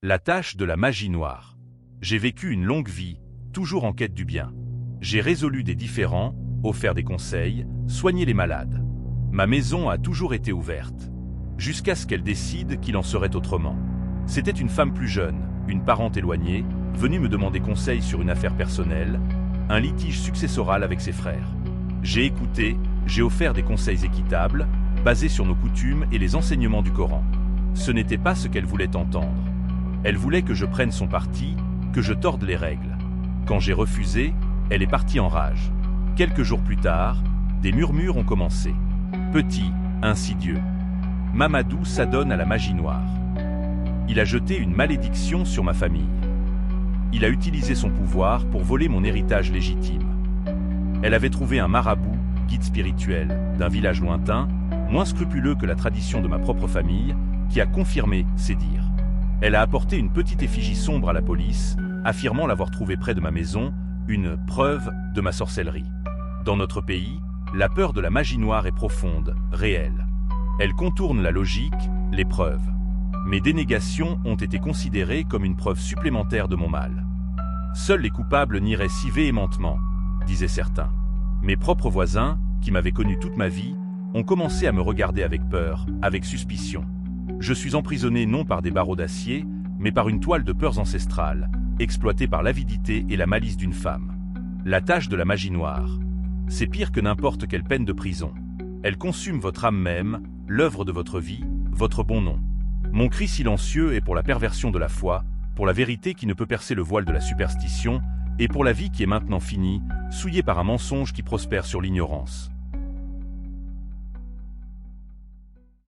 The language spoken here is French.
La tâche de la magie noire. J'ai vécu une longue vie, toujours en quête du bien. J'ai résolu des différends, offert des conseils, soigné les malades. Ma maison a toujours été ouverte. Jusqu'à ce qu'elle décide qu'il en serait autrement. C'était une femme plus jeune, une parente éloignée, venue me demander conseil sur une affaire personnelle, un litige successoral avec ses frères. J'ai écouté, j'ai offert des conseils équitables, basés sur nos coutumes et les enseignements du Coran. Ce n'était pas ce qu'elle voulait entendre. Elle voulait que je prenne son parti, que je torde les règles. Quand j'ai refusé, elle est partie en rage. Quelques jours plus tard, des murmures ont commencé. Petit, insidieux. Mamadou s'adonne à la magie noire. Il a jeté une malédiction sur ma famille. Il a utilisé son pouvoir pour voler mon héritage légitime. Elle avait trouvé un marabout, guide spirituel, d'un village lointain, moins scrupuleux que la tradition de ma propre famille, qui a confirmé ses dires. Elle a apporté une petite effigie sombre à la police, affirmant l'avoir trouvée près de ma maison, une preuve de ma sorcellerie. Dans notre pays, la peur de la magie noire est profonde, réelle. Elle contourne la logique, les preuves. Mes dénégations ont été considérées comme une preuve supplémentaire de mon mal. Seuls les coupables nieraient si véhémentement, disaient certains. Mes propres voisins, qui m'avaient connu toute ma vie, ont commencé à me regarder avec peur, avec suspicion. Je suis emprisonné non par des barreaux d'acier, mais par une toile de peurs ancestrales, exploitée par l'avidité et la malice d'une femme. La tâche de la magie noire. C'est pire que n'importe quelle peine de prison. Elle consume votre âme même, l'œuvre de votre vie, votre bon nom. Mon cri silencieux est pour la perversion de la foi, pour la vérité qui ne peut percer le voile de la superstition, et pour la vie qui est maintenant finie, souillée par un mensonge qui prospère sur l'ignorance.